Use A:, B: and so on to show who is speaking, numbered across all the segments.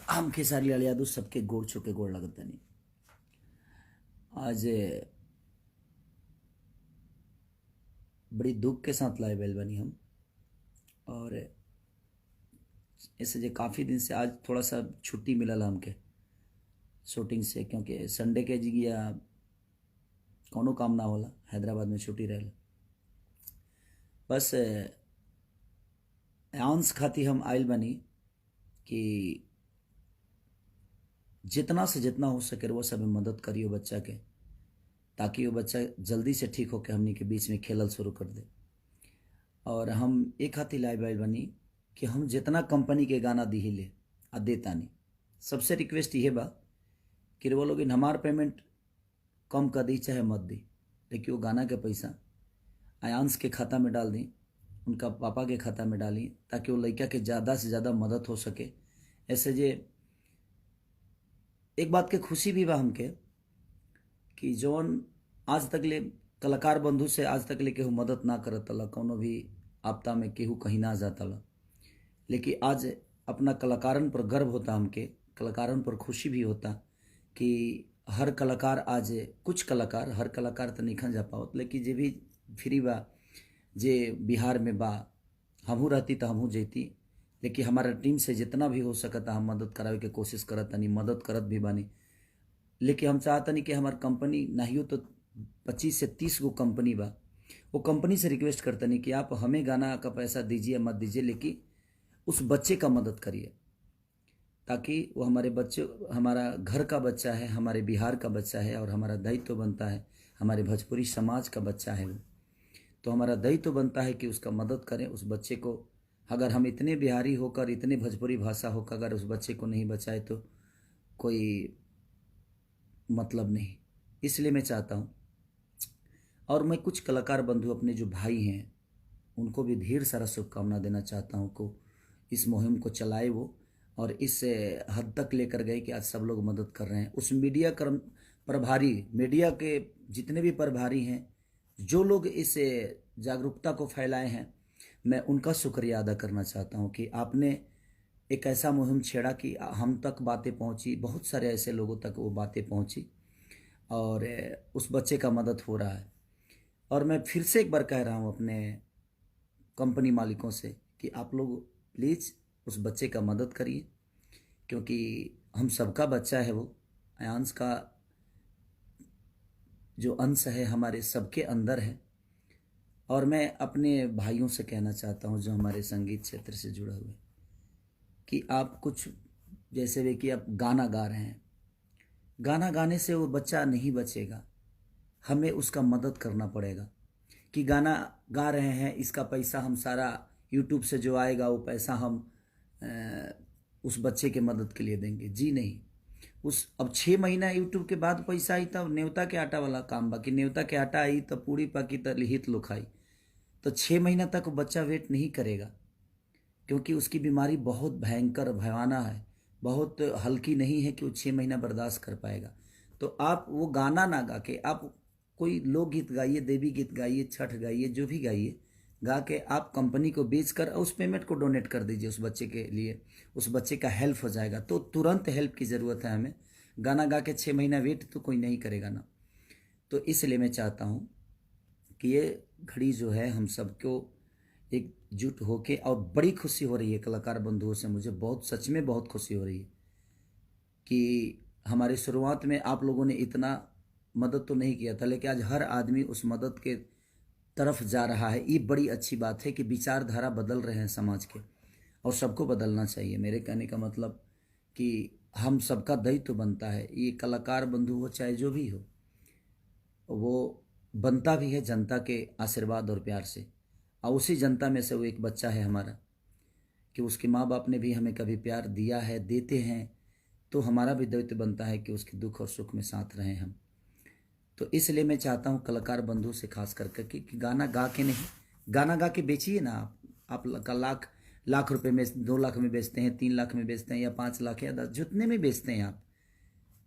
A: हम खेसारी लाल यादव सबके गोड़ छुके गोड़ लगतनी। आज बड़ी दुख के साथ लाए बैल बनी हम। और ऐसे जो काफ़ी दिन से आज थोड़ा सा छुट्टी मिलल हमके शूटिंग से, क्योंकि संडे के जिगिया कोनो काम ना होला, हैदराबाद में छुट्टी रहे। बस आंस खाती हम आयल बनी कि जितना से जितना हो सके वो सब मदद करियो बच्चा के, ताकि वो बच्चा जल्दी से ठीक होकर हमनी के बीच में खेलल शुरू कर दे। और हम एक हाथी लाइव बाइल बनी कि हम जितना कंपनी के गाना दी ले आ देतानी। सबसे रिक्वेस्ट ये बा कि वो लोग हमार पेमेंट कम कर दी चाहे मत दी, लेकिन वो गाना के पैसा आयांश के खाता में डाल दी, उनका पापा के खाता में डाली, ताकि वो लड़का के ज़्यादा से ज़्यादा मदद हो सके। ऐसे जे एक बात के खुशी भी बा हमके कि जौन आज तक ले कलाकार बंधु से आज तक ले केहू मदद ना करत ला, कौनो भी आपदा में केहू कहीं ना जाता ला, लेकिन आज अपना कलाकारन पर गर्व होता, हमके कलाकारन पर खुशी भी होता कि हर कलाकार आज कुछ कलाकार, हर कलाकार तो नहीं जा पावत, लेकिन जे भी फ्री बा, जे बिहार में बा, हमहू रहती तो हमहू जैती, लेकिन हमारा टीम से जितना भी हो सकता हम मदद करावे के कोशिश करत तनी, मदद करत भी बानी। लेकिन हम चाहतनी कि हमार कंपनी नहीं तो 25 से 30 गो कंपनी बा, वो कंपनी से रिक्वेस्ट करतनी कि आप हमें गाना का पैसा दीजिए मत दीजिए, लेकिन उस बच्चे का मदद करिए, ताकि वो हमारे बच्चे, हमारा घर का बच्चा है, हमारे बिहार का बच्चा है, और हमारा दायित्व तो बनता है, हमारे भोजपुरी समाज का बच्चा है वो, तो हमारा दायित्व तो बनता है कि उसका मदद करें उस बच्चे को। अगर हम इतने बिहारी होकर, इतने भोजपुरी भाषा होकर अगर उस बच्चे को नहीं बचाए तो कोई मतलब नहीं। इसलिए मैं चाहता हूँ, और मैं कुछ कलाकार बंधु अपने जो भाई हैं उनको भी ढेर सारा शुभकामना देना चाहता हूँ को इस मुहिम को चलाए वो, और इस हद तक लेकर गए कि आज सब लोग मदद कर रहे हैं। उस मीडिया कर्म प्रभारी, मीडिया के जितने भी प्रभारी हैं, जो लोग इस जागरूकता को फैलाए हैं, मैं उनका शुक्रिया अदा करना चाहता हूँ कि आपने एक ऐसा मुहिम छेड़ा कि हम तक बातें पहुँची, बहुत सारे ऐसे लोगों तक वो बातें पहुँची, और उस बच्चे का मदद हो रहा है। और मैं फिर से एक बार कह रहा हूँ अपने कंपनी मालिकों से कि आप लोग प्लीज़ उस बच्चे का मदद करिए, क्योंकि हम सबका बच्चा है वो, आयांश का जो अंश है हमारे सबके अंदर है। और मैं अपने भाइयों से कहना चाहता हूँ जो हमारे संगीत क्षेत्र से जुड़े हुए, कि आप कुछ जैसे वे कि आप गाना गा रहे हैं, गाना गाने से वो बच्चा नहीं बचेगा, हमें उसका मदद करना पड़ेगा। कि गाना गा रहे हैं, इसका पैसा हम सारा यूट्यूब से जो आएगा वो पैसा हम उस बच्चे के मदद के लिए देंगे, जी नहीं। उस अब 6 महीना यूट्यूब के बाद पैसा आई तब न्योता के आटा वाला काम, बाकी न्योता के आटा आई तब पूरी पकी तब लिहित लोखाई, तो 6 महीना तक बच्चा वेट नहीं करेगा, क्योंकि उसकी बीमारी बहुत भयंकर भयाना है, बहुत हल्की नहीं है कि वो 6 महीना बर्दाश्त कर पाएगा। तो आप वो गाना ना गा के आप कोई लोकगीत गाइए, देवी गीत गाइए, छठ गाइए, जो भी गाइए, गा के आप कंपनी को बेचकर उस पेमेंट को डोनेट कर दीजिए उस बच्चे के लिए, उस बच्चे का हेल्प हो जाएगा। तो तुरंत हेल्प की ज़रूरत है हमें, गाना गा के 6 महीना वेट तो कोई नहीं करेगा ना। तो इसलिए मैं चाहता हूँ कि ये घड़ी जो है हम सबको एकजुट होके, और बड़ी खुशी हो रही है कलाकार बंधुओं से, मुझे बहुत सच में बहुत खुशी हो रही है कि हमारे शुरुआत में आप लोगों ने इतना मदद तो नहीं किया था, लेकिन आज हर आदमी उस मदद के तरफ जा रहा है। ये बड़ी अच्छी बात है कि विचारधारा बदल रहे हैं समाज के, और सबको बदलना चाहिए। मेरे कहने का मतलब कि हम सबका दायित्व तो बनता है, ये कलाकार बंधु हो चाहे जो भी हो, वो बनता भी है जनता के आशीर्वाद और प्यार से, और उसी जनता में से वो एक बच्चा है हमारा, कि उसके माँ बाप ने भी हमें कभी प्यार दिया है, देते हैं, तो हमारा भी दायित्व बनता है कि उसके दुख और सुख में साथ रहें हम। तो इसलिए मैं चाहता हूँ कलाकार बंधु से खास करके कि गाना गा के नहीं, गाना गा के बेचिए ना आप का लाख रुपए में, 2 लाख में बेचते हैं, 3 लाख में बेचते हैं, या 5 लाख या 10, जितने में बेचते हैं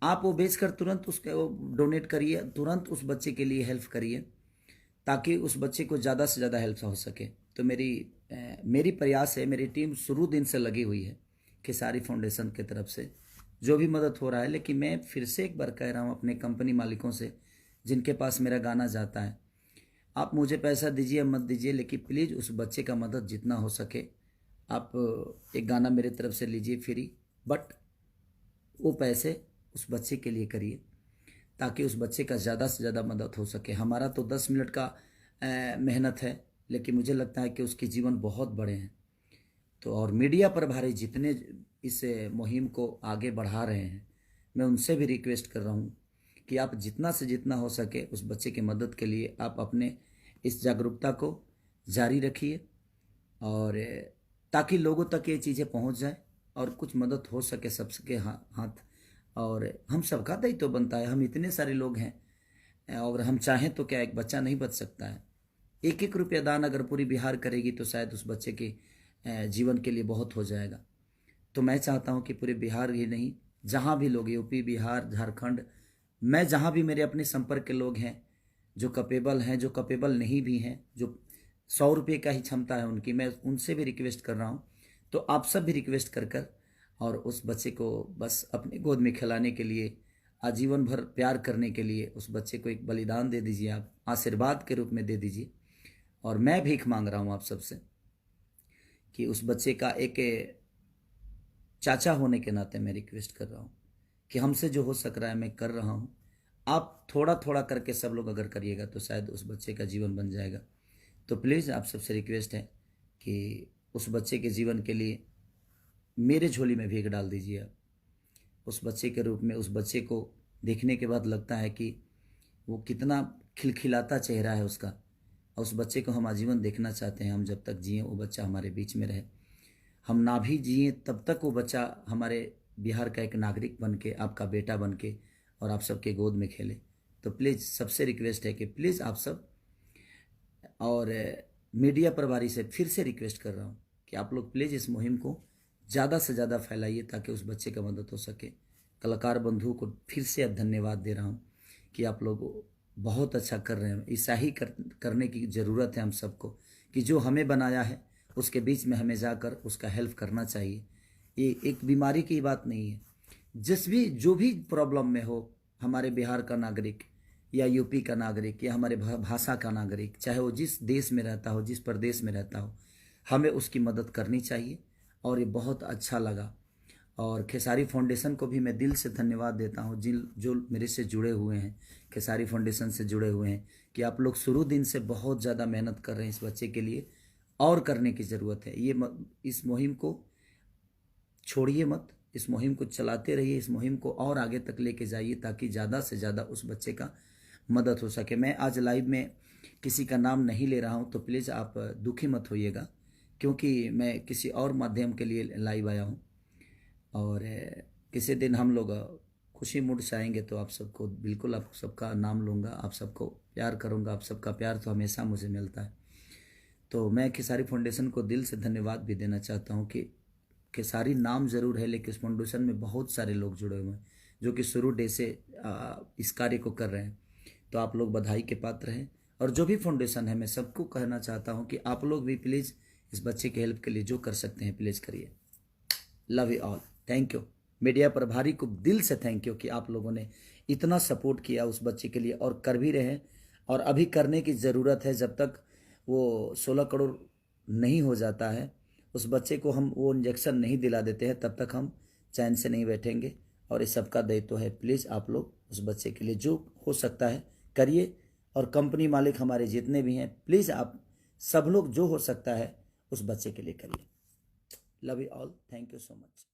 A: आप वो बेचकर तुरंत उसके वो डोनेट करिए, तुरंत उस बच्चे के लिए हेल्प करिए, ताकि उस बच्चे को ज़्यादा से ज़्यादा हेल्प हो सके। तो मेरी प्रयास है, मेरी टीम शुरू दिन से लगी हुई है खेसारी फाउंडेशन की तरफ से जो भी मदद हो रहा है। लेकिन मैं फिर से एक बार कह रहा हूँ अपने कंपनी मालिकों से जिनके पास मेरा गाना जाता है, आप मुझे पैसा दीजिए मत दीजिए, लेकिन प्लीज़ उस बच्चे का मदद जितना हो सके आप एक गाना मेरे तरफ से लीजिए फ्री, बट वो पैसे उस बच्चे के लिए करिए ताकि उस बच्चे का ज़्यादा से ज़्यादा मदद हो सके। हमारा तो 10 मिनट का मेहनत है, लेकिन मुझे लगता है कि उसके जीवन बहुत बड़े हैं। तो और मीडिया प्रभारी जितने इस मुहिम को आगे बढ़ा रहे हैं, मैं उनसे भी रिक्वेस्ट कर रहा हूँ कि आप जितना से जितना हो सके उस बच्चे की मदद के लिए आप अपने इस जागरूकता को जारी रखिए, और ताकि लोगों तक ये चीज़ें पहुँच जाए और कुछ मदद हो सके सबके हाथ। और हम सबका दायित्व तो बनता है, हम इतने सारे लोग हैं और हम चाहें तो क्या एक बच्चा नहीं बच सकता है। एक एक रुपया दान अगर पूरी बिहार करेगी तो शायद उस बच्चे के जीवन के लिए बहुत हो जाएगा। तो मैं चाहता हूं कि पूरे बिहार ही नहीं, जहां भी लोग, यूपी, बिहार, झारखंड, मैं जहां भी मेरे अपने संपर्क के लोग हैं जो कैपेबल हैं, जो कैपेबल नहीं भी हैं, जो 100 रुपये का ही क्षमता है उनकी, मैं उनसे भी रिक्वेस्ट कर रहा हूं। तो आप सब भी रिक्वेस्ट कर कर और उस बच्चे को बस अपनी गोद में खिलाने के लिए, आजीवन भर प्यार करने के लिए उस बच्चे को एक बलिदान दे दीजिए, आप आशीर्वाद के रूप में दे दीजिए। और मैं भीख मांग रहा हूँ आप सबसे कि उस बच्चे का एक चाचा होने के नाते मैं रिक्वेस्ट कर रहा हूँ कि हमसे जो हो सक रहा है मैं कर रहा हूँ। आप थोड़ा थोड़ा करके सब लोग अगर करिएगा तो शायद उस बच्चे का जीवन बन जाएगा। तो प्लीज़ आप सबसे रिक्वेस्ट है कि उस बच्चे के जीवन के लिए मेरे झोली में भीख डाल दीजिए आप। उस बच्चे के रूप में उस बच्चे को देखने के बाद लगता है कि वो कितना खिलखिलाता चेहरा है उसका, और उस बच्चे को हम आजीवन देखना चाहते हैं। हम जब तक जिए वो बच्चा हमारे बीच में रहे, हम ना भी जिए तब तक वो बच्चा हमारे बिहार का एक नागरिक बन के, आपका बेटा बन के और आप सबके गोद में खेले। तो प्लीज़ सबसे रिक्वेस्ट है कि प्लीज़ आप सब, और मीडिया प्रभारी से फिर से रिक्वेस्ट कर रहा हूँ कि आप लोग प्लीज़ इस मुहिम को ज़्यादा से ज़्यादा फैलाइए ताकि उस बच्चे का मदद हो सके। कलाकार बंधुओं को फिर से अब धन्यवाद दे रहा हूँ कि आप लोग बहुत अच्छा कर रहे हैं। ऐसा ही करने की ज़रूरत है हम सबको कि जो हमें बनाया है उसके बीच में हमें जाकर उसका हेल्प करना चाहिए। ये एक बीमारी की बात नहीं है। जो भी प्रॉब्लम में हो, हमारे बिहार का नागरिक या यूपी का नागरिक या हमारे भाषा का नागरिक, चाहे वो जिस देश में रहता हो, जिस प्रदेश में रहता हो, हमें उसकी मदद करनी चाहिए। और ये बहुत अच्छा लगा। और खेसारी फाउंडेशन को भी मैं दिल से धन्यवाद देता हूँ जो मेरे से जुड़े हुए हैं, खेसारी फाउंडेशन से जुड़े हुए हैं, कि आप लोग शुरू दिन से बहुत ज़्यादा मेहनत कर रहे हैं इस बच्चे के लिए, और करने की ज़रूरत है। इस मुहिम को छोड़िए मत, इस मुहिम को चलाते रहिए, इस मुहिम को और आगे तक लेके जाइए ताकि ज़्यादा से ज़्यादा उस बच्चे का मदद हो सके। मैं आज लाइव में किसी का नाम नहीं ले रहा हूँ, तो प्लीज़ आप दुखी मत होइएगा, क्योंकि मैं किसी और माध्यम के लिए लाइव आया हूँ। और किसी दिन हम लोग खुशी मूड से आएंगे तो आप सबको बिल्कुल, आप सबका नाम लूँगा, आप सबको प्यार करूँगा। आप सबका प्यार तो हमेशा मुझे मिलता है। तो मैं खेसारी फाउंडेशन को दिल से धन्यवाद भी देना चाहता हूँ कि खेसारी नाम ज़रूर है, लेकिन इस फाउंडेशन में बहुत सारे लोग जुड़े हुए हैं जो कि शुरू डे से इस कार्य को कर रहे हैं। तो आप लोग बधाई के पात्र हैं। और जो भी फाउंडेशन है, मैं सबको कहना चाहता हूँ कि आप लोग भी प्लीज़ इस बच्चे की हेल्प के लिए जो कर सकते हैं प्लीज़ करिए। Love you all, thank you. Media प्रभारी को दिल से थैंक यू कि आप लोगों ने इतना सपोर्ट किया उस बच्चे के लिए, और कर भी रहे हैं, और अभी करने की ज़रूरत है। जब तक वो 16 करोड़ नहीं हो जाता है, उस बच्चे को हम वो इंजेक्शन नहीं दिला देते हैं, तब तक हम चैन से नहीं बैठेंगे। और इस सबका दायित्व है, प्लीज़ आप लोग उस बच्चे के लिए जो हो सकता है करिए। और कंपनी मालिक हमारे जितने भी हैं, प्लीज़ आप सब लोग जो हो सकता है उस बच्चे के लिए करिए। Love you all, thank you so much.